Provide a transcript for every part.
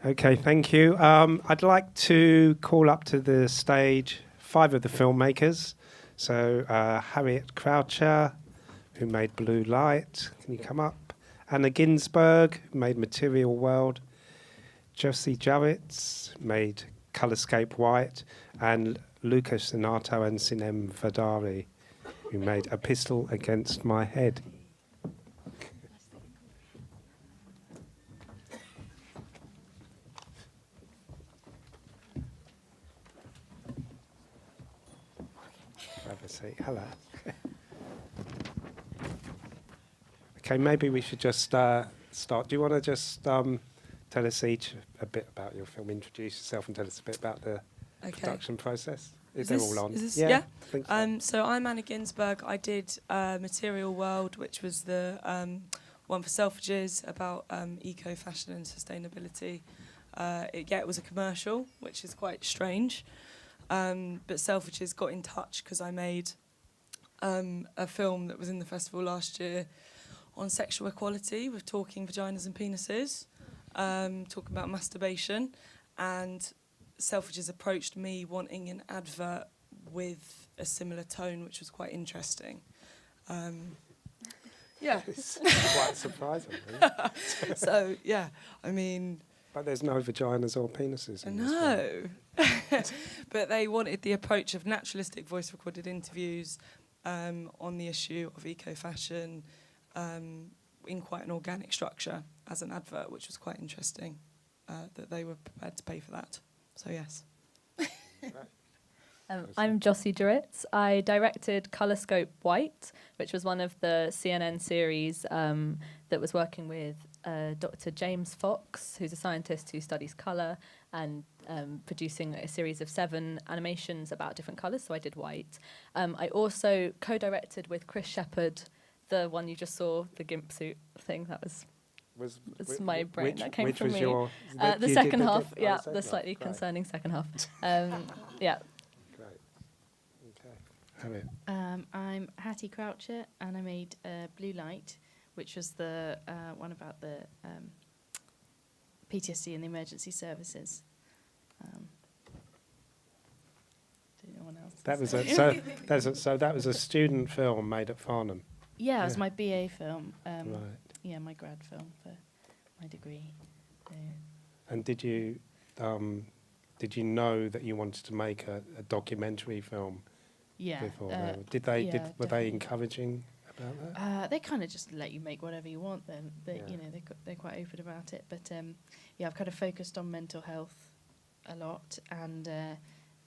Okay, thank you. I'd like to call up to the stage 5 of the filmmakers. So Harriet Croucher, who made Blue Light. Can you come up? Anna Ginsburg, who made Material World. Jocie Juritz made Colorscape White. And Luca and Sinem Vardarli, who made A Pistol Against My Head. Have a seat. Hello. Okay, maybe we should just start. Do you want to just tell us each a bit about your film, introduce yourself and tell us a bit about the production process? Is they're all on? Yeah. I think so. So I'm Anna Ginsburg. I did Material World, which was the one for Selfridges about eco-fashion and sustainability. It was a commercial, which is quite strange. But Selfridges got in touch because I made a film that was in the festival last year on sexual equality with talking vaginas and penises, talking about masturbation, and Selfridges approached me wanting an advert with a similar tone, which was quite interesting. Yeah. It's quite surprising. Really. So, yeah, I mean... But there's no vaginas or penises in this No. But they wanted the approach of naturalistic voice-recorded interviews on the issue of eco-fashion in quite an organic structure as an advert, which was quite interesting, that they were prepared to pay for that. So, yes. I'm Jocie Juritz. I directed Colorscope White, which was one of the CNN series that was working with Dr. James Fox, who's a scientist who studies colour, and producing a series of 7 animations about different colours, so I did White. I also co-directed with Chris Shepherd, the one you just saw, the GIMP suit thing. That was my brain. That came from me. The second half, the slightly concerning second half. Yeah. I'm Hattie Croucher, and I made Blue Light, which was the one about the PTSD and the emergency services. No one else. That was a student film made at Farnham. Yeah, it was my BA film. Right. Yeah, my grad film for my degree. And did you know that you wanted to make a documentary film? Yeah. Before were they definitely. encouraging about that? They kind of just let you make whatever you want. Then they're quite open about it. But I've kind of focused on mental health a lot. And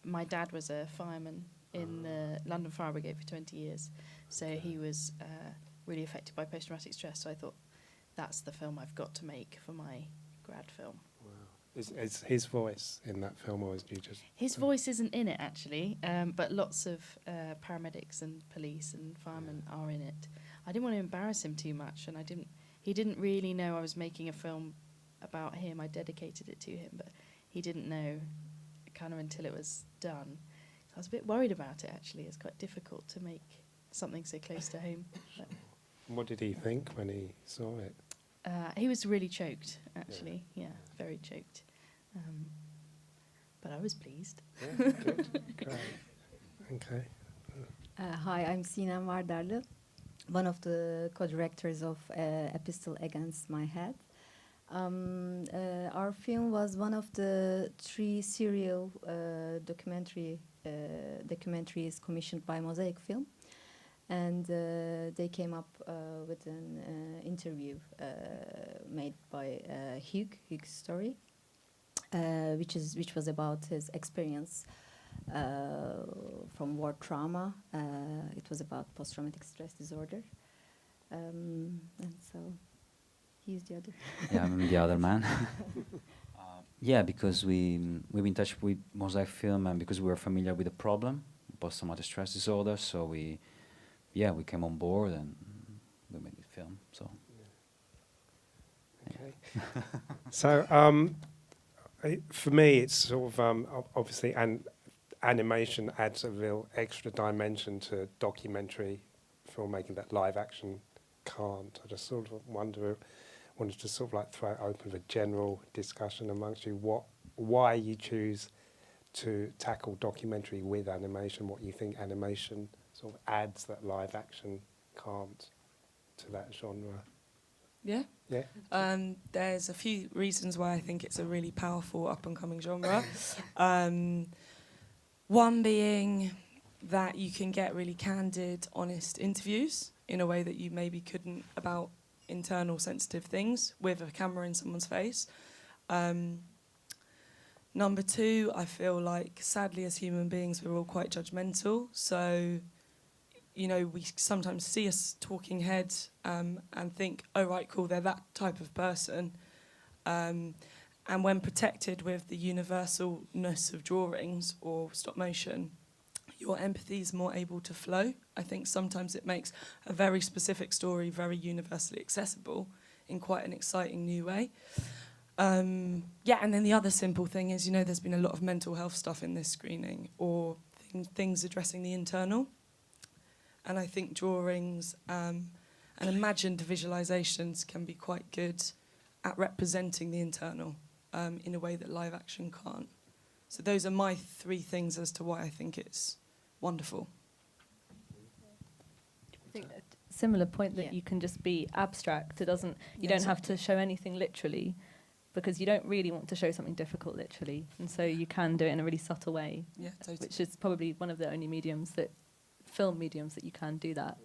my dad was a fireman in the London Fire Brigade for 20 years, so he was really affected by post-traumatic stress. So I thought that's the film I've got to make for my grad film. Is his voice in that film, or is you just... His voice isn't in it, actually, but lots of paramedics and police and firemen are in it. I didn't want to embarrass him too much, and he didn't really know I was making a film about him. I dedicated it to him, but he didn't know kind of until it was done. So I was a bit worried about it, actually. It's quite difficult to make something so close to home. But what did he think when he saw it? he was really choked, actually. Yeah, very choked. But I was pleased. Yeah, good. Great. Okay. Hi, I'm Sinem Vardarli, one of the co-directors of A Pistol Against My Head. Our film was one of the 3 serial documentaries commissioned by Mosaic Film. And they came up with an interview made by Hugh's story, which was about his experience from war trauma. It was about post-traumatic stress disorder, and so he's the other. Yeah, I'm the other man. Yeah, because we've been in touch with Mosaic Film, and because we were familiar with the problem, post-traumatic stress disorder, so we came on board and we made the film. So. Okay. So for me, it's sort of obviously, and animation adds a real extra dimension to documentary filmmaking that live action can't. I just sort of wonder wanted to sort of like throw it open for general discussion amongst you. Why you choose to tackle documentary with animation? What you think animation sort of adds that live action can't to that genre? Yeah. Yeah. There's a few reasons why I think it's a really powerful up-and-coming genre. One being that you can get really candid, honest interviews in a way that you maybe couldn't about internal sensitive things with a camera in someone's face. Number two, I feel like, sadly, as human beings, we're all quite judgmental. So, you know, we sometimes see a talking head and think, oh, right, cool, they're that type of person. And when protected with the universalness of drawings or stop motion, your empathy is more able to flow. I think sometimes it makes a very specific story very universally accessible in quite an exciting new way. Yeah, and then the other simple thing is, you know, there's been a lot of mental health stuff in this screening, or things addressing the internal. And I think drawings and imagined visualizations can be quite good at representing the internal in a way that live action can't. So those are my three things as to why I think it's wonderful. I think a similar point that you can just be abstract. It doesn't. You Yeah, don't have to show anything literally, because you don't really want to show something difficult literally, and so you can do it in a really subtle way. Yeah, totally. Which is probably one of the only film mediums that you can do that.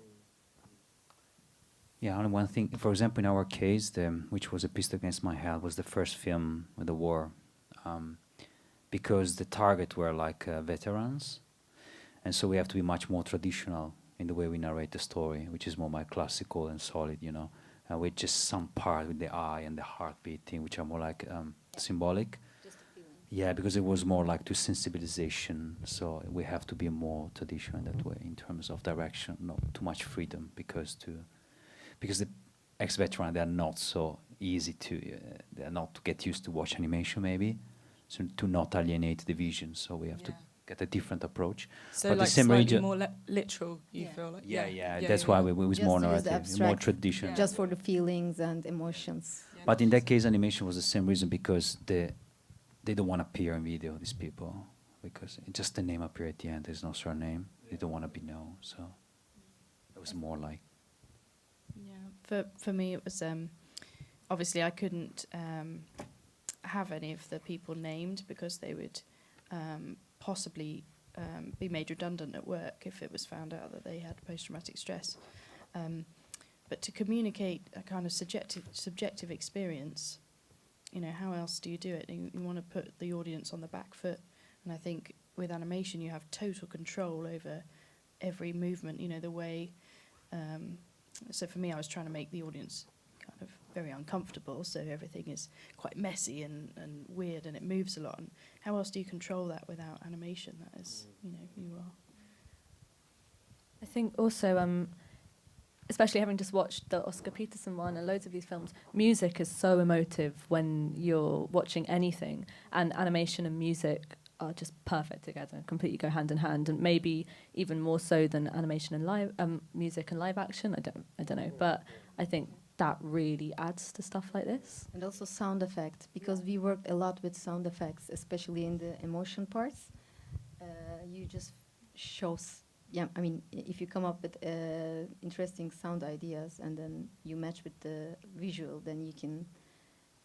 Yeah, only one thing. For example, in our case, which was A Pistol Against My Head, was the first film with the war, because the target were like veterans, and so we have to be much more traditional in the way we narrate the story, which is more like classical and solid, you know, with just some part with the eye and the heart beating, which are more like symbolic. Yeah, because it was more like to sensibilization, so we have to be more traditional in that way in terms of direction, not too much freedom, because the ex-veteran, they are not so easy to, they are not to get used to watch animation maybe, so to not alienate the vision, so we have to get a different approach. So but like the same slightly region, more literal, you feel like? that's why we was Just more use the narrative, more abstract, traditional. just for the feelings and emotions. Yeah. But in that case, animation was the same reason, because they don't want to appear in video, these people, because just the name appear at the end. There's no surname. They don't want to be known. So it was more like. Yeah, for me it was obviously I couldn't have any of the people named because they would possibly be made redundant at work if it was found out that they had post-traumatic stress. But to communicate a kind of subjective experience, you know, how else do you do it? You want to put the audience on the back foot, and I think with animation you have total control over every movement, you know, the way. So for me, I was trying to make the audience kind of very uncomfortable, so everything is quite messy and weird, and it moves a lot. And how else do you control that without animation? That is, you know, you are. I think also, especially having just watched the Oscar Peterson one and loads of these films, music is so emotive when you're watching anything, and animation and music are just perfect together, completely go hand in hand, and maybe even more so than animation and live music and live action. I don't know, but I think that really adds to stuff like this. And also sound effects, because we worked a lot with sound effects, especially in the emotion parts. You just show, I mean, if you come up with interesting sound ideas and then you match with the visual, then you can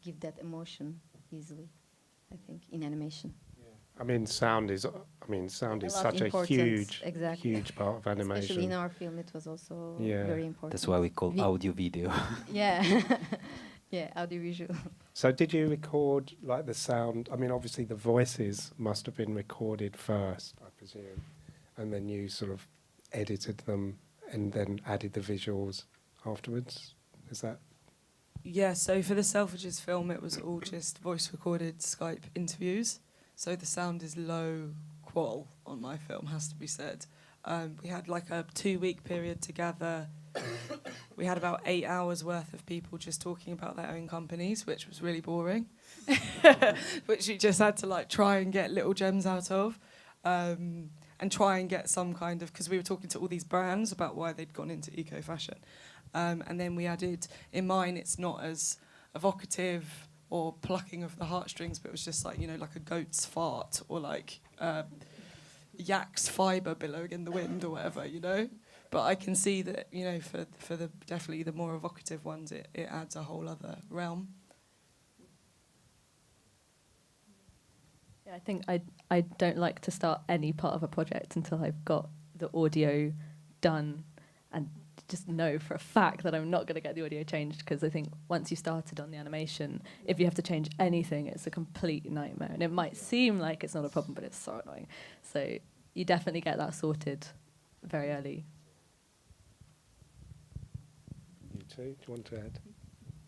give that emotion easily, I think, in animation. I mean, sound is such a huge, huge part of animation. Especially in our film, it was also very important. That's why we call audio video. Yeah, yeah, audiovisual. So did you record like the sound? I mean, obviously the voices must have been recorded first, I presume, and then you sort of edited them and then added the visuals afterwards. Is that? Yeah, so for the Selfridges film, it was all just voice-recorded Skype interviews. So the sound is low qual on my film, has to be said. We had like a 2-week period together. We had about 8 hours worth of people just talking about their own companies, which was really boring, which you just had to like try and get little gems out of, and try and get some kind of, because we were talking to all these brands about why they'd gone into eco-fashion. And then we added, in mine, it's not as evocative or plucking of the heartstrings, but it was just like, you know, like a goat's fart or like yak's fibre billowing in the wind or whatever, you know. But I can see that, you know, for the definitely the more evocative ones, it adds a whole other realm. Yeah, I think I don't like to start any part of a project until I've got the audio done and just know for a fact that I'm not going to get the audio changed, because I think once you started on the animation, if you have to change anything, it's a complete nightmare. And it might seem like it's not a problem, but it's so annoying. So you definitely get that sorted very early. You too? Do you want to add?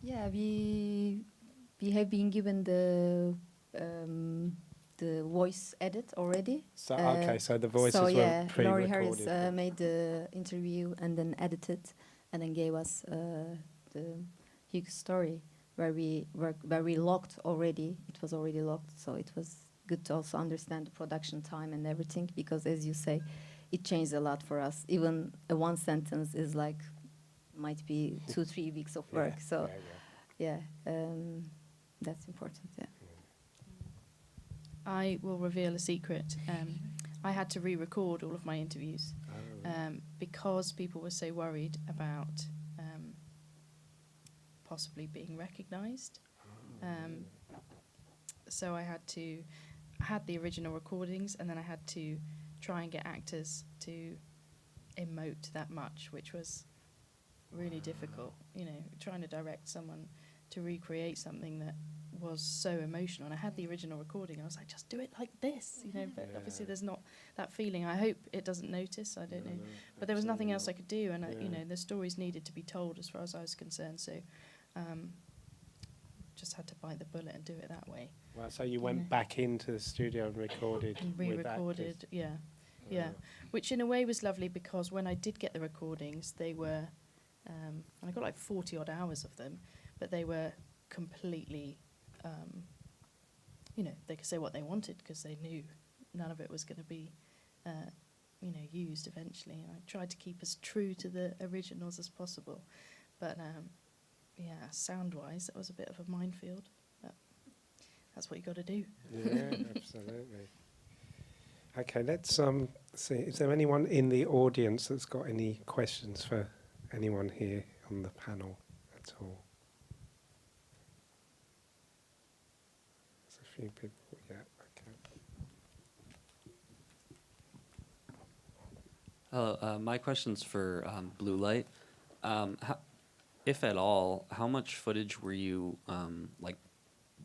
Yeah, we have been given the voice edit already. So okay, so the voices so were yeah, Laurie pre-recorded. Harris made the interview and then edited, and then gave us the Hughes story where we locked already. It was already locked, so it was good to also understand the production time and everything, because as you say, it changed a lot for us. Even a one sentence is like might be 2-3 weeks of work. So yeah, that's important. Yeah. I will reveal a secret. I had to re-record all of my interviews because people were so worried about possibly being recognised. So I had the original recordings, and then I had to try and get actors to emote that much, which was really difficult. You know, trying to direct someone to recreate something that was so emotional. And I had the original recording. I was like, just do it like this, you know. But obviously, there's not that feeling. I hope it doesn't notice. I don't know. But there was nothing else I could do, and you know, the stories needed to be told as far as I was concerned. So, just had to bite the bullet and do it that way. Well, so you went back into the studio and recorded. And re-recorded, yeah. Which in a way was lovely, because when I did get the recordings, they were, and I got like 40 odd hours of them, but they were completely, you know, they could say what they wanted because they knew none of it was going to be, you know, used eventually. And I tried to keep as true to the originals as possible. But, yeah, sound-wise, that was a bit of a minefield. But that's what you got to do. Yeah, absolutely. Okay, let's see. Is there anyone in the audience that's got any questions for anyone here on the panel at all? There's a few people. Yeah. Okay. Hello, my question's for Blue Light. If at all, how much footage were you like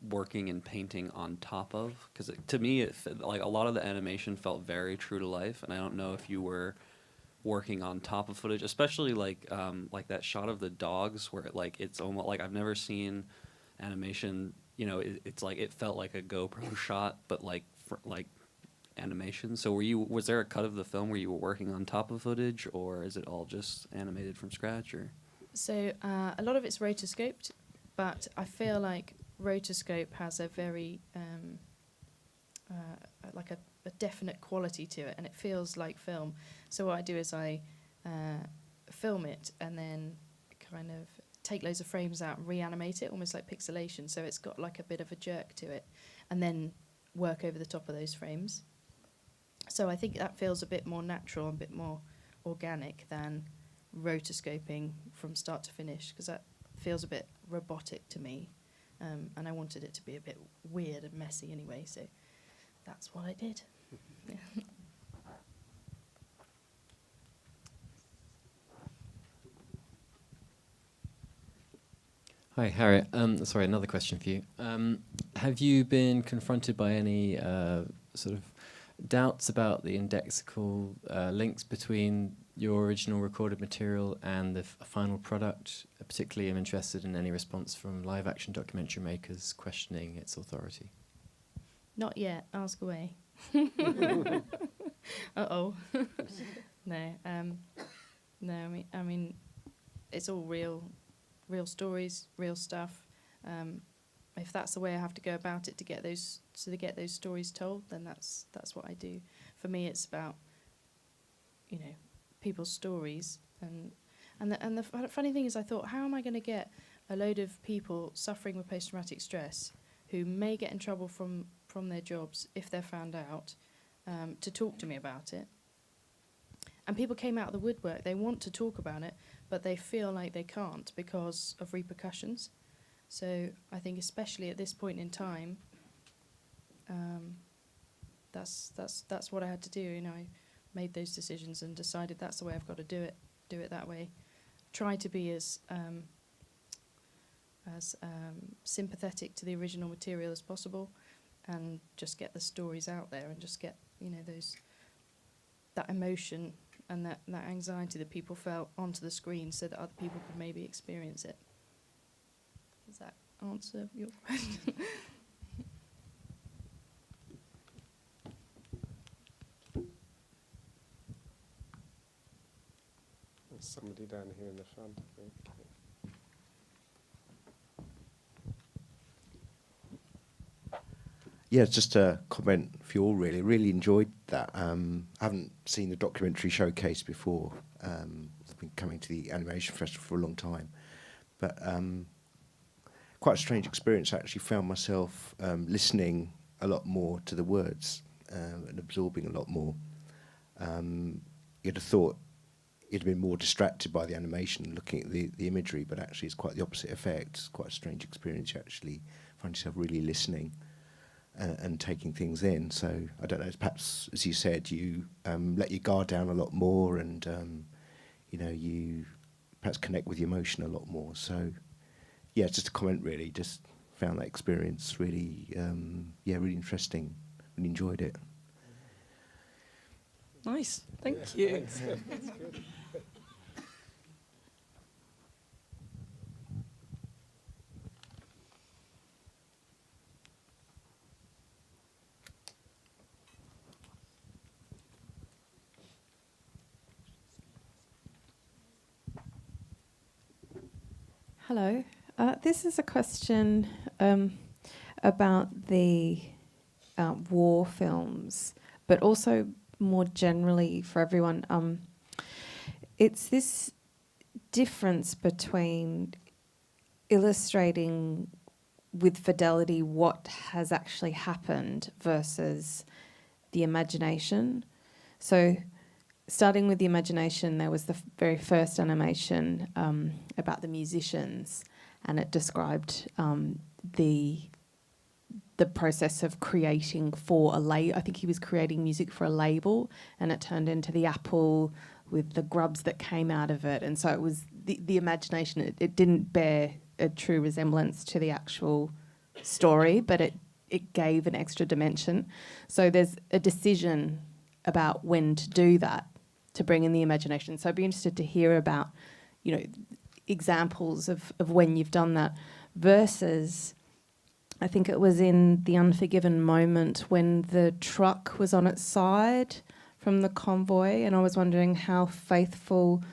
working and painting on top of? Because to me, like a lot of the animation felt very true to life, and I don't know if you were working on top of footage, especially like that shot of the dogs where it's almost like I've never seen animation. You know, it's like it felt like a GoPro shot, but like animation. So was there a cut of the film where you were working on top of footage, or is it all just animated from scratch? Or So a lot of it's rotoscoped, but I feel like rotoscope has a very like a definite quality to it, and it feels like film. So what I do is I film it and then kind of take loads of frames out and reanimate it, almost like pixelation. So it's got like a bit of a jerk to it, and then work over the top of those frames. So I think that feels a bit more natural, a bit more organic than rotoscoping from start to finish, because that feels a bit robotic to me, and I wanted it to be a bit weird and messy anyway, so that's what I did. Yeah. Hi, Harriet. Sorry, another question for you. Have you been confronted by any sort of doubts about the indexical links between your original recorded material and the final product? Particularly, I'm interested in any response from live-action documentary makers questioning its authority. Not yet. Ask away. Uh-oh. No. No. I mean, it's all real stories, real stuff. If that's the way I have to go about it to get those stories told, then that's what I do. For me, it's about, you know, people's stories, and the funny thing is, I thought, how am I going to get a load of people suffering with post-traumatic stress who may get in trouble from their jobs if they're found out, to talk to me about it. And people came out of the woodwork. They want to talk about it, but they feel like they can't because of repercussions. So I think especially at this point in time, that's what I had to do. You know, I made those decisions and decided that's the way I've got to do it that way. Try to be as sympathetic to the original material as possible, and just get the stories out there, and just get, you know, that emotion and that anxiety that people felt onto the screen, so that other people could maybe experience it. Does that answer your question? There's somebody down here in the front, I think. Yeah, just a comment for you all, really. Really enjoyed that. I haven't seen the documentary showcase before. I've been coming to the Animation Festival for a long time. But quite a strange experience. I actually found myself listening a lot more to the words and absorbing a lot more. You'd have thought you'd have been more distracted by the animation, looking at the imagery, but actually it's quite the opposite effect. It's quite a strange experience. You actually find yourself really listening and taking things in. So I don't know, perhaps, as you said, you let your guard down a lot more, and you know, you perhaps connect with the emotion a lot more. So yeah, just a comment really, just found that experience really, really interesting. Really enjoyed it. Nice, thank you. Thanks. That's good. Hello. This is a question about the war films, but also more generally for everyone. It's this difference between illustrating with fidelity what has actually happened versus the imagination. So starting with the imagination, there was the very first animation about the musicians, and it described the process of creating for a label. I think he was creating music for a label, and it turned into the apple with the grubs that came out of it. And so it was the imagination. It didn't bear a true resemblance to the actual story, but it gave an extra dimension. So there's a decision about when to do that, to bring in the imagination. So I'd be interested to hear about, you know, examples of when you've done that versus, I think it was in The Unforgiven Moment when the truck was on its side from the convoy, and I was wondering how faithful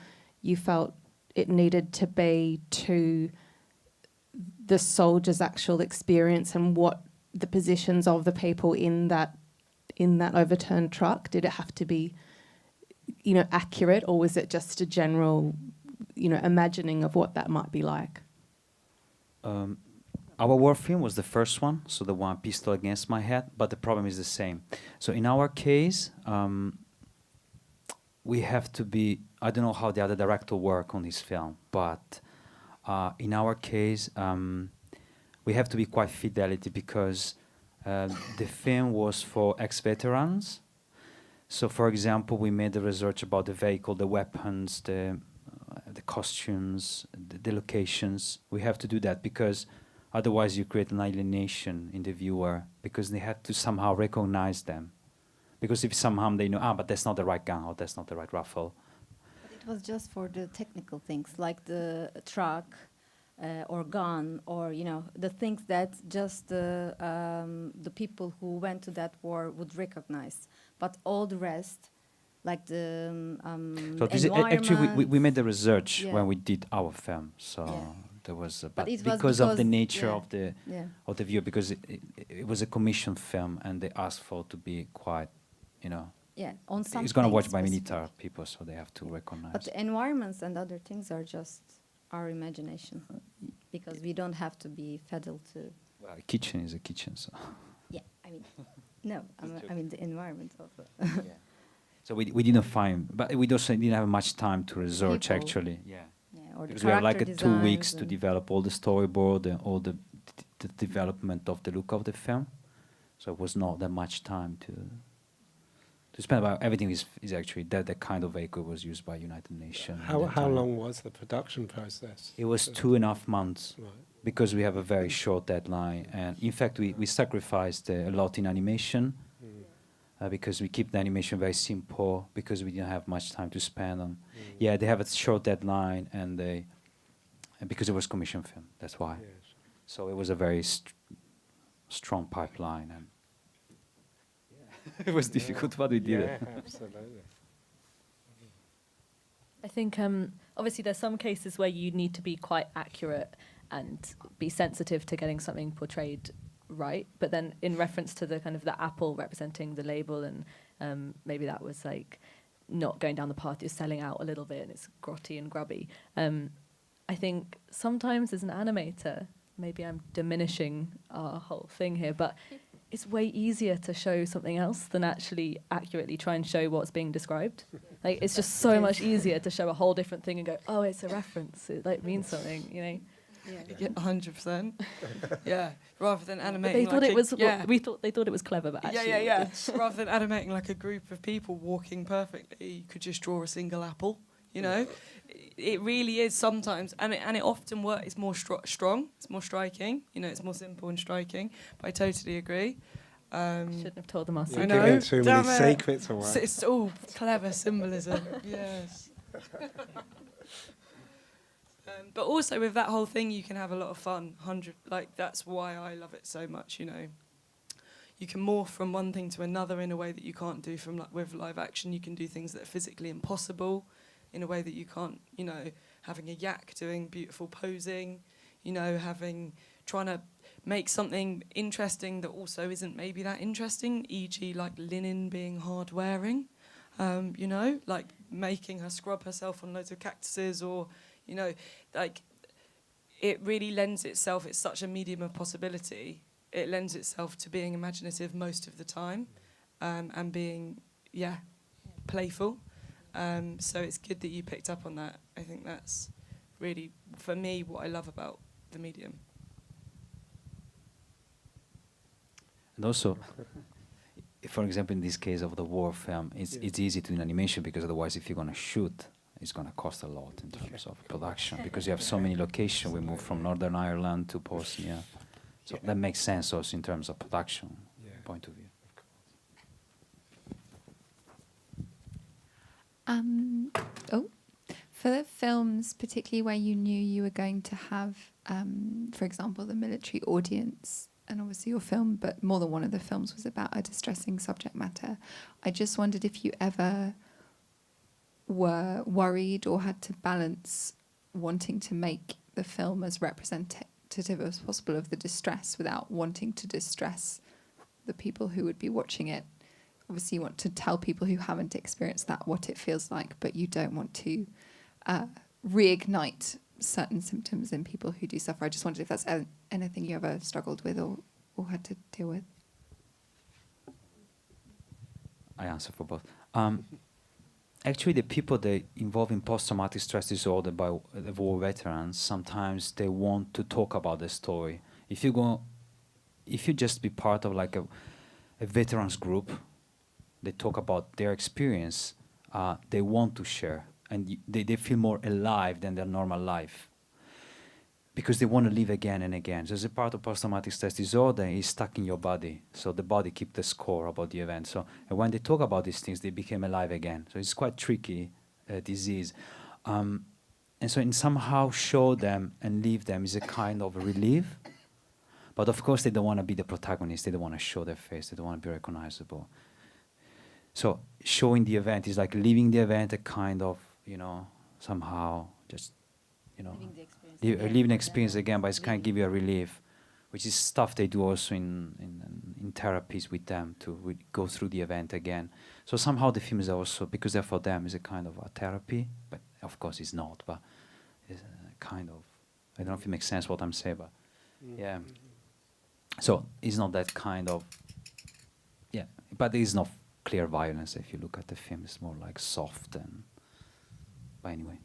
you felt it needed to be to the soldiers' actual experience and what the positions of the people in that overturned truck. Did it have to be, you know, accurate, or was it just a general, you know, imagining of what that might be like? Our war film was the first one, so the one Pistol Against My Head, but the problem is the same. So in our case, we have to be, I don't know how the other director work on this film, but in our case, we have to be quite fidelity because the film was for ex-veterans. So for example, we made the research about the vehicle, the weapons, the costumes, the locations. We have to do that because otherwise you create an alienation in the viewer because they have to somehow recognize them. Because if somehow they know, but that's not the right gun or that's not the right rifle. But it was just for the technical things like the truck or gun, or, you know, the things that just the people who went to that war would recognize. But all the rest, like the so this actually we made the research yeah. when we did our film. So yeah. there was, But it was because of the nature yeah. of the viewer, because it was a commissioned film and they asked for to be quite, you know. Yeah, on some. It's gonna watch by military people, so they have to recognize. But the environments and other things are just our imagination. because we don't have to be fiddled to. Well, a kitchen is a kitchen, so. Yeah, I mean, no, I mean the environment of. Yeah. So we didn't find, but we also didn't have much time to research People. actually. Yeah. Yeah, or Because the we have like character 2 weeks designs to and- develop all the storyboard and all the development of the look of the film. So it was not that much time to spend. About everything is actually that kind of vehicle was used by United Nations. at that How time. long was the production process? It was 2.5 months. Right. Because we have a very short deadline, and in fact we sacrificed a lot in animation because we keep the animation very simple because we didn't have much time to spend on. Yeah, they have a short deadline, and because it was commission film, that's why. Yes. So it was a very strong pipeline, and it was difficult, but we did it. Yeah, absolutely. I think obviously there's some cases where you need to be quite accurate and be sensitive to getting something portrayed right. But then in reference to the kind of the apple representing the label, and maybe that was like not going down the path, you're selling out a little bit and it's grotty and grubby. I think sometimes as an animator, maybe I'm diminishing our whole thing here, but it's way easier to show something else than actually accurately try and show what's being described. Like, it's just so much easier to show a whole different thing and go, oh, it's a reference. It like means something, you know. Yeah, 100%. Yeah, rather than But animating. they thought like it was. Yeah. They thought it was clever, but actually, Yeah. Rather than animating like a group of people walking perfectly, you could just draw a single apple. You know, it really is sometimes, and it often works. It's more strong. It's more striking. You know, it's more simple and striking. But I totally agree. Shouldn't have told them You're ourselves. I know. giving too many Damn it. secrets away. It's all clever symbolism. Yes. But also with that whole thing, you can have a lot of fun. That's why I love it so much. You know, you can morph from one thing to another in a way that you can't do with live action. You can do things that are physically impossible in a way that you can't. You know, having a yak doing beautiful posing. You know, trying to make something interesting that also isn't maybe that interesting. E.g., like linen being hard wearing. You know, like making her scrub herself on loads of cactuses, or you know, like it really lends itself. It's such a medium of possibility. It lends itself to being imaginative most of the time, and being playful. So it's good that you picked up on that. I think that's really, for me, what I love about the medium. And also, for example, in this case of the war film, it's easy to do in animation because otherwise, if you're going to shoot, it's going to cost a lot in terms of production because you have so many locations. We moved from Northern Ireland to Bosnia, so that makes sense also in terms of production point of view. For the films, particularly where you knew you were going to have, for example, the military audience, and obviously your film, but more than one of the films was about a distressing subject matter. I just wondered if you ever were worried or had to balance wanting to make the film as representative as possible of the distress without wanting to distress the people who would be watching it. Obviously, you want to tell people who haven't experienced that what it feels like, but you don't want to reignite certain symptoms in people who do suffer. I just wondered if that's anything you ever struggled with or had to deal with. I answer for both. Actually, the people that involved in post-traumatic stress disorder by the war veterans, sometimes they want to talk about the story. If you just be part of like a veterans group, they talk about their experience, they want to share, and they feel more alive than their normal life because they want to live again and again. So as a part of post-traumatic stress disorder, it's stuck in your body. So the body keeps the score about the event. So and when they talk about these things, they become alive again. So it's quite tricky disease. And so in somehow show them and leave them is a kind of relief. But of course, they don't want to be the protagonist. They don't want to show their face. They don't want to be recognizable. So showing the event is like leaving the event a kind of, somehow just, living the experience again, but it's kind of give you a relief, which is stuff they do also in therapies with them to go through the event again. So somehow the film is also, because they're for them, is a kind of a therapy, but of course it's not, but it's a kind of I don't know if it makes sense what I'm saying, but yeah. So it's not that kind of, yeah, but there is no clear violence if you look at the film. It's more like soft and, but anyway.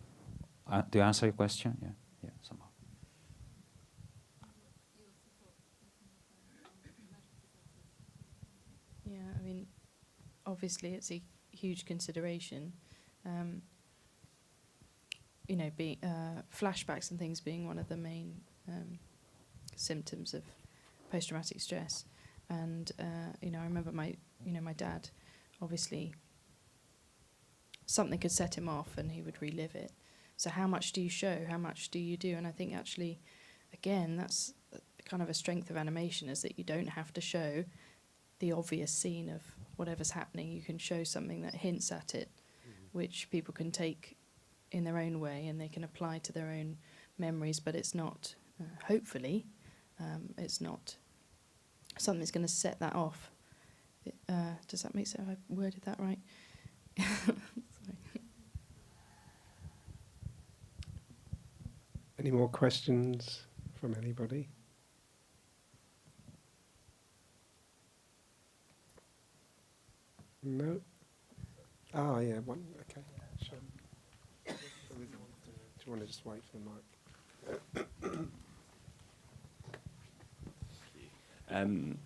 Do you answer your question? Yeah, yeah, somehow. Yeah, I mean, obviously it's a huge consideration. You know, flashbacks and things being one of the main symptoms of post-traumatic stress. And you know, I remember my dad, obviously, something could set him off and he would relive it. So how much do you show? How much do you do? And I think actually, again, that's kind of a strength of animation, is that you don't have to show the obvious scene of whatever's happening. You can show something that hints at it, which people can take in their own way and they can apply to their own memories, but it's not, hopefully, it's not something that's going to set that off. Does that make sense? I worded that right? Sorry. Any more questions from anybody? No? Ah, yeah, one, okay. Sure. Do you want to just wait for the mic?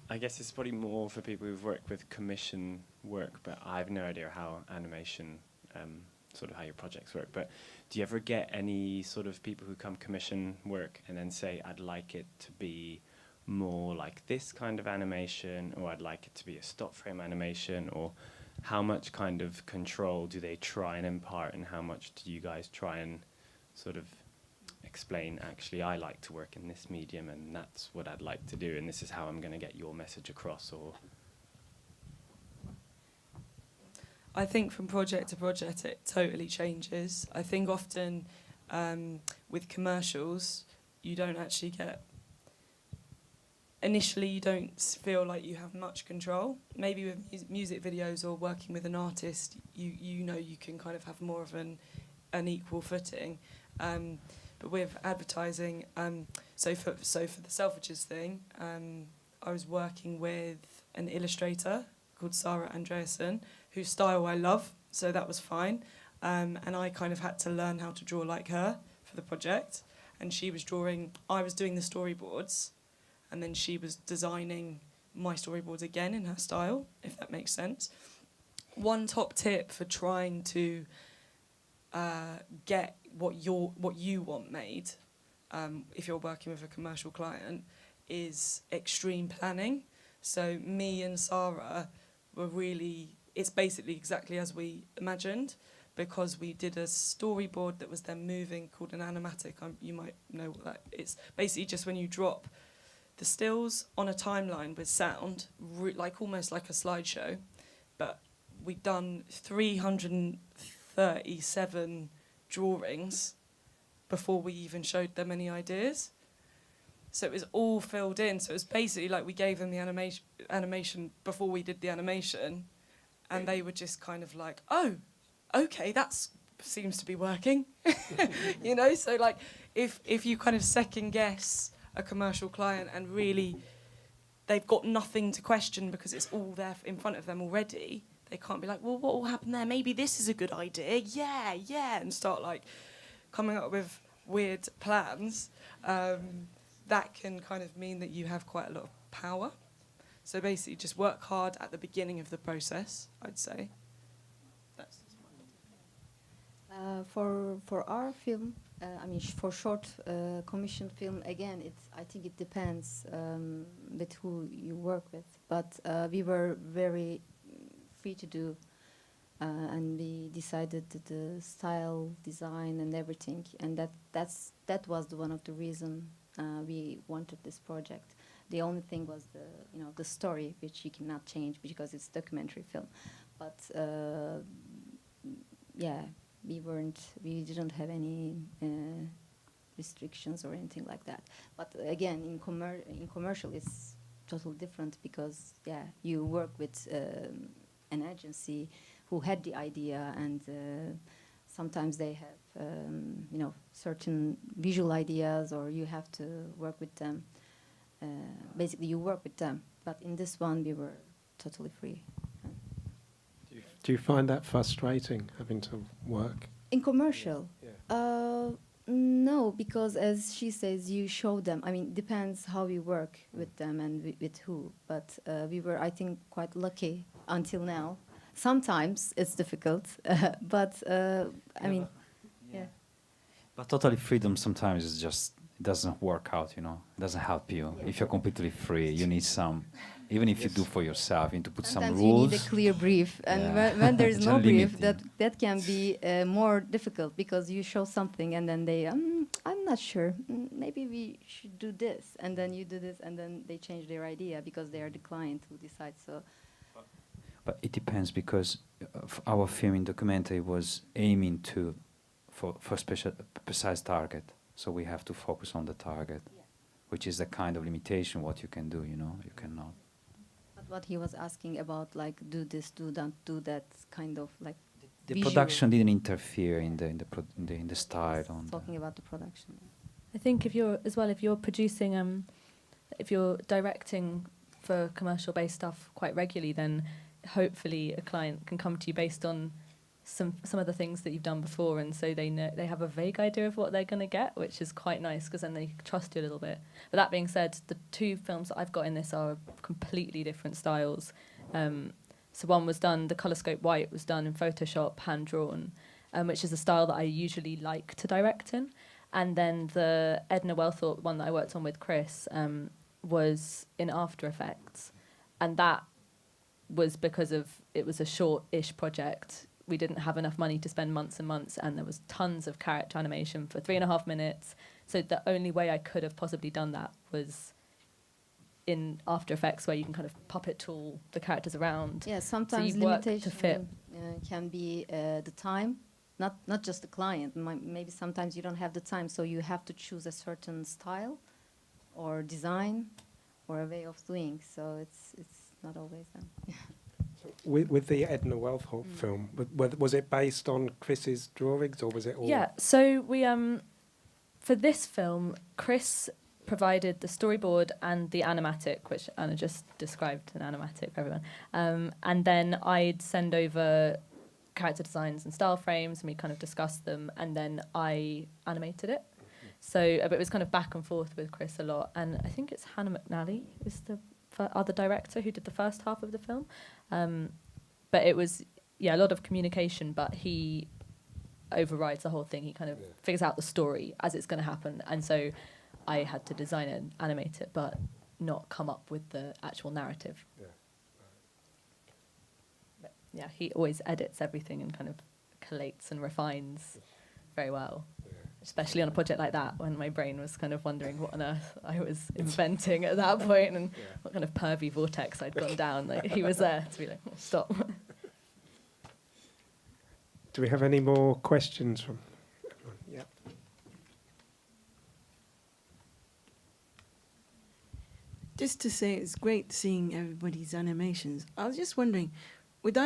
I guess it's probably more for people who've worked with commission work, but I have no idea how animation, sort of how your projects work. But do you ever get any sort of people who come commission work and then say, I'd like it to be more like this kind of animation, or I'd like it to be a stop frame animation, or how much kind of control do they try and impart, and how much do you guys try and sort of explain, actually, I like to work in this medium and that's what I'd like to do and this is how I'm going to get your message across? Or I think from project to project it totally changes. I think often with commercials you don't actually get, initially you don't feel like you have much control. Maybe with music videos or working with an artist, you know you can kind of have more of an equal footing. But with advertising, so for the Selfridges thing, I was working with an illustrator called Sarah Andreasen, whose style I love, so that was fine. And I kind of had to learn how to draw like her for the project. And she was drawing, I was doing the storyboards, and then she was designing my storyboards again in her style, if that makes sense. One top tip for trying to get what you want made, if you're working with a commercial client, is extreme planning. So me and Sarah were really, it's basically exactly as we imagined, because we did a storyboard that was then moving called an animatic. You might know what that is. Basically just when you drop the stills on a timeline with sound, like almost like a slideshow, but we'd done 337 drawings before we even showed them any ideas. So it was all filled in. So it was basically like we gave them the animation before we did the animation, and they were just kind of like, oh, okay, that seems to be working. You know, so like if you kind of second guess a commercial client and really they've got nothing to question because it's all there in front of them already, they can't be like, well, what will happen there? Maybe this is a good idea. Yeah, and start like coming up with weird plans. That can kind of mean that you have quite a lot of power. So basically just work hard at the beginning of the process, I'd say. That's for our film, for short commission film, again, I think it depends with who you work with. But we were very free to do, and we decided the style, design, and everything. And that was one of the reasons we wanted this project. The only thing was the story, which you cannot change because it's a documentary film. But we didn't have any restrictions or anything like that. But again, in commercial, it's totally different because you work with an agency who had the idea, and sometimes they have, certain visual ideas, or you have to work with them. Basically, you work with them. But in this one, we were totally free. Do you find that frustrating, having to work? In commercial? Yeah. No, because as she says, you show them. I mean, depends how you work with them and with who. But we were, I think, quite lucky until now. Sometimes it's difficult, but I mean, yeah. But totally freedom sometimes is just, it doesn't work out, you know. It doesn't help you. Yeah. If you're completely free, you need some, even if you do for yourself, you need to put Sometimes some rules. you need a clear brief, and Yeah. when there is It's no brief, unlimited. that can be more difficult, because you show something and then they, I'm not sure, maybe we should do this, and then you do this, and then they change their idea because they are the client who decides. So, But it depends, because our film in documentary was aiming for special precise target, so we have to focus on the target, which is the kind of limitation what you can do. You know, you cannot. but what he was asking about, like, do this, do that, do that, kind of like The visual. production didn't interfere in the style. Talking about the production. I think if you're producing, if you're directing for commercial-based stuff quite regularly, then hopefully a client can come to you based on some of the things that you've done before, and so they have a vague idea of what they're going to get, which is quite nice, because then they trust you a little bit. But that being said, the two films that I've got in this are completely different styles. So one was done, the Colorscope White was done in Photoshop, hand-drawn, which is a style that I usually like to direct in. And then the Edna Wellthorpe one that I worked on with Chris was in After Effects. And that was because it was a short-ish project. We didn't have enough money to spend months and months, and there was tons of character animation for 3.5 minutes. So the only way I could have possibly done that was in After Effects, where you can kind of puppet tool the characters around. Yeah, sometimes you work to limitation fit. Can be the time, not just the client. Maybe sometimes you don't have the time, so you have to choose a certain style or design or a way of doing. So it's not always them. With the Edna Wellthorpe film, was it based on Chris's drawings, or was it all? Yeah, so we for this film, Chris provided the storyboard and the animatic, which Anna just described, an animatic for everyone. And then I'd send over character designs and style frames, and we kind of discussed them, and then I animated it. So but it was kind of back and forth with Chris a lot, and I think it's Hannah McNally is the other director who did the first half of the film. But it was, a lot of communication, but he overrides the whole thing. He kind of figures out the story as it's going to happen. And so I had to design it and animate it, but not come up with the actual narrative. Yeah. But yeah, he always edits everything and kind of collates and refines very well. Especially on a project like that, when my brain was kind of wondering what on earth I was inventing at that point, and what kind of pervy vortex I'd gone down. Like, he was there to be like, stop. Do we have any more questions from everyone? Yeah. Just to say, it's great seeing everybody's animations. I was just wondering, would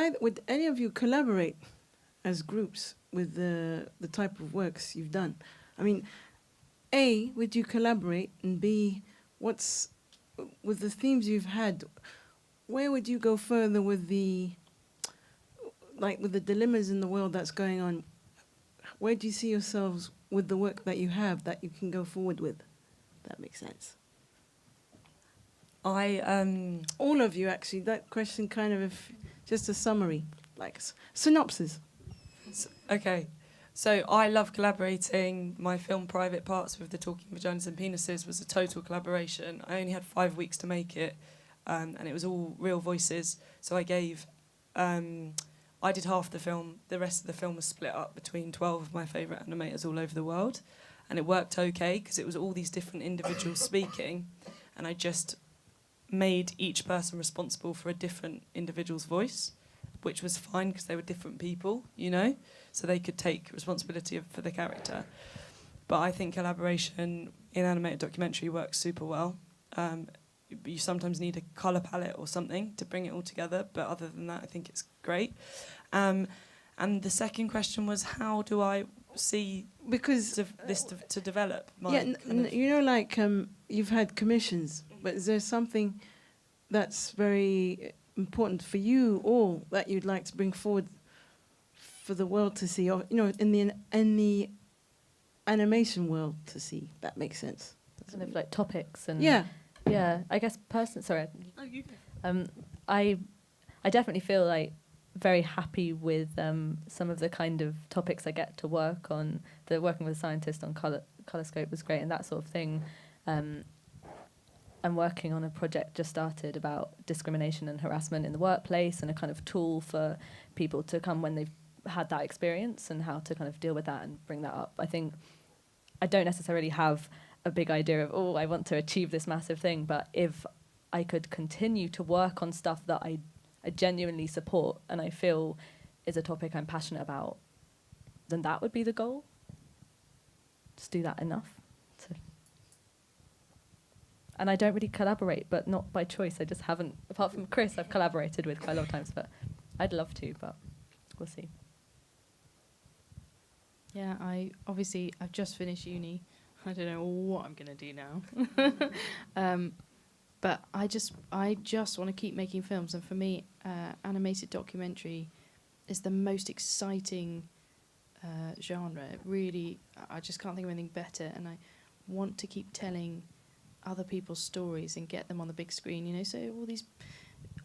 any of you collaborate as groups with the type of works you've done? I mean, A, would you collaborate, and B, with the themes you've had, where would you go further with the dilemmas in the world that's going on? Where do you see yourselves with the work that you have that you can go forward with? That makes sense. All of you, actually. That question kind of, just a summary, like synopsis. Okay, so I love collaborating. My film Private Parts with the Talking Vaginas and Penises was a total collaboration. I only had 5 weeks to make it, and it was all real voices. So I did half the film. The rest of the film was split up between 12 of my favourite animators all over the world, and it worked okay because it was all these different individuals speaking, and I just made each person responsible for a different individual's voice, which was fine because they were different people, so they could take responsibility for the character. But I think collaboration in animated documentary works super well. You sometimes need a colour palette or something to bring it all together, but other than that, I think it's great. And And the second question was, how do I see Because this to develop? My yeah, kind of- you know, like you've had commissions, but is there something that's very important for you all that you'd like to bring forward for the world to see, or in the animation world to see? That makes sense. Kind of like topics and Yeah. yeah. I guess sorry. Oh, you go. I definitely feel like very happy with some of the kind of topics I get to work on. The working with a scientist on color scope was great and that sort of thing. I'm working on a project just started about discrimination and harassment in the workplace and a kind of tool for people to come when they've had that experience and how to kind of deal with that and bring that up. I think I don't necessarily have a big idea of, I want to achieve this massive thing, but if I could continue to work on stuff that I genuinely support and I feel is a topic I'm passionate about, then that would be the goal. Just do that enough. And I don't really collaborate, but not by choice. I just haven't, apart from Chris, I've collaborated with quite a lot of times, but I'd love to, but we'll see. Yeah, I've just finished uni. I don't know what I'm gonna do now. But I just want to keep making films, and for me, animated documentary is the most exciting genre. It really, I just can't think of anything better, and I want to keep telling other people's stories and get them on the big screen. So all these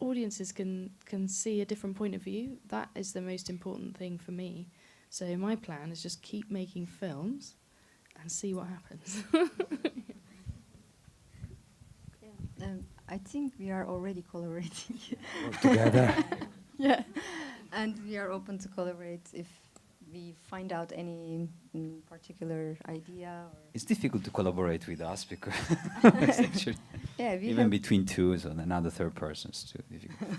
audiences can see a different point of view. That is the most important thing for me. So my plan is just keep making films and see what happens. I think we are already collaborating together. Yeah, and we are open to collaborate if we find out any particular idea. Or It's difficult to collaborate with us because it's actually yeah, we even have between two, so another third person is too difficult.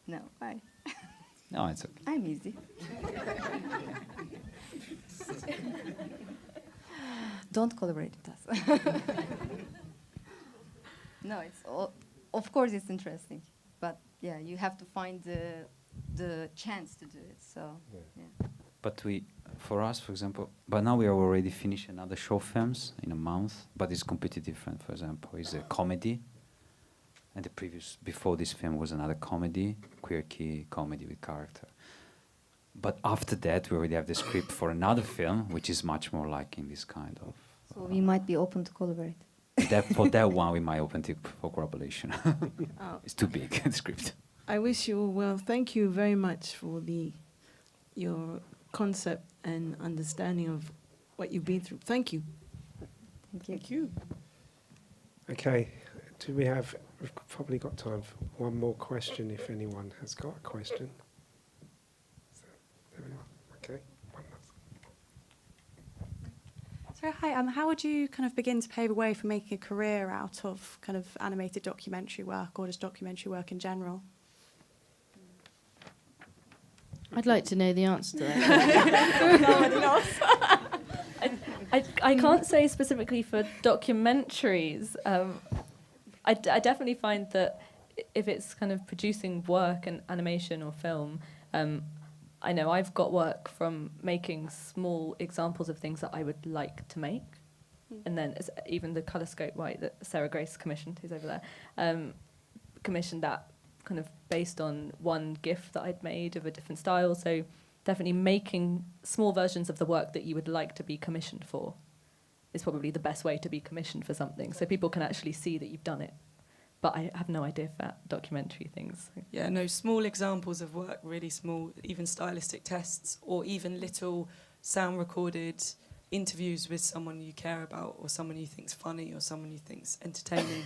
no, bye. No, it's okay. I'm easy. Don't collaborate with us. No, it's all. Of course, it's interesting, but yeah, you have to find the chance to do it. So yeah. But for us, for example, but now we are already finished another short films in a month, but it's completely different. For example, it's a comedy, and before this film was another comedy, quirky comedy with character. But after that, we already have the script for another film, which is much more like in this kind of. So we might be open to collaborate. For that one, we might open it for collaboration. It's too big, the script. I wish you all well. Thank you very much for your concept and understanding of what you've been through. Thank you. Thank you. Thank you. Okay, we've probably got time for one more question if anyone has got a question. So, there we are. Okay, one last. So hi, how would you kind of begin to pave a way for making a career out of kind of animated documentary work or just documentary work in general? I'd like to know the answer to that. I can't say specifically for documentaries. I definitely find that if it's kind of producing work and animation or film, I know I've got work from making small examples of things that I would like to make. And then even the colour scope white that Sarah Grace commissioned, who's over there, commissioned that kind of based on one GIF that I'd made of a different style. So definitely making small versions of the work that you would like to be commissioned for is probably the best way to be commissioned for something, so people can actually see that you've done it. But I have no idea for documentary things. Yeah, no, small examples of work, really small, even stylistic tests, or even little sound recorded interviews with someone you care about, or someone you think's funny, or someone you think's entertaining,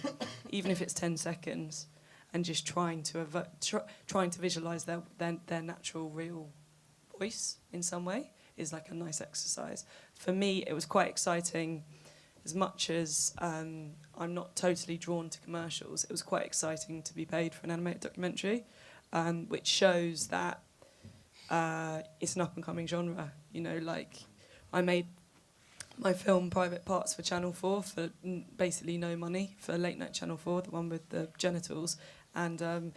even if it's 10 seconds, and just trying to visualise their natural, real voice in some way is like a nice exercise. For me, it was quite exciting. As much as I'm not totally drawn to commercials, it was quite exciting to be paid for an animated documentary, which shows that it's an up-and-coming genre. Like I made my film Private Parts for Channel 4 for basically no money, for Late Night Channel 4, the one with the genitals, and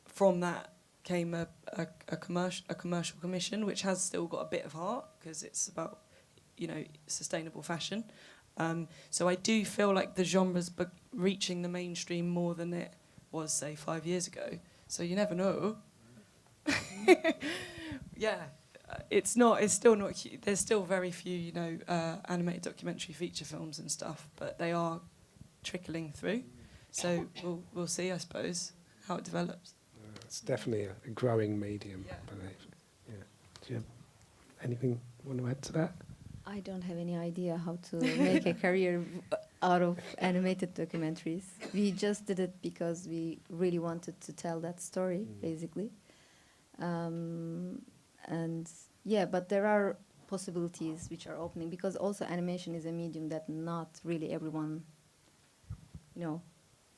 from that became a commercial commission, which has still got a bit of heart because it's about, you know, sustainable fashion. So I do feel like the genre's reaching the mainstream more than it was, say, 5 years ago. So you never know. Yeah, it's still not. There's still very few, you know, animated documentary feature films and stuff, but they are trickling through. So we'll see, I suppose, how it develops. It's definitely a growing medium, I believe. Yeah. Do you have anything you want to add to that? I don't have any idea how to make a career out of animated documentaries. We just did it because we really wanted to tell that story, basically. And yeah, but there are possibilities which are opening, because also animation is a medium that not really everyone, you know,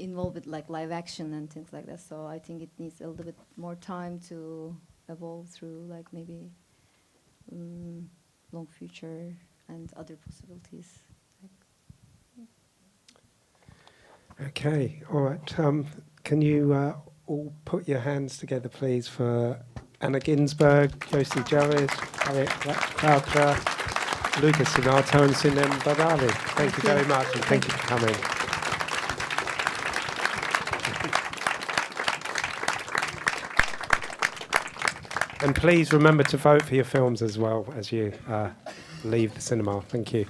involved with, like live action and things like that. So I think it needs a little bit more time to evolve through, like maybe long future and other possibilities. Okay, all right. Can you all put your hands together, please, for Anna Ginsburg, Jocie Juritz, Harriet Croucher, Luca Sinato, and Sinem Vardarli. Thank you very much, and thank you for coming. And please remember to vote for your films as well as you leave the cinema. Thank you.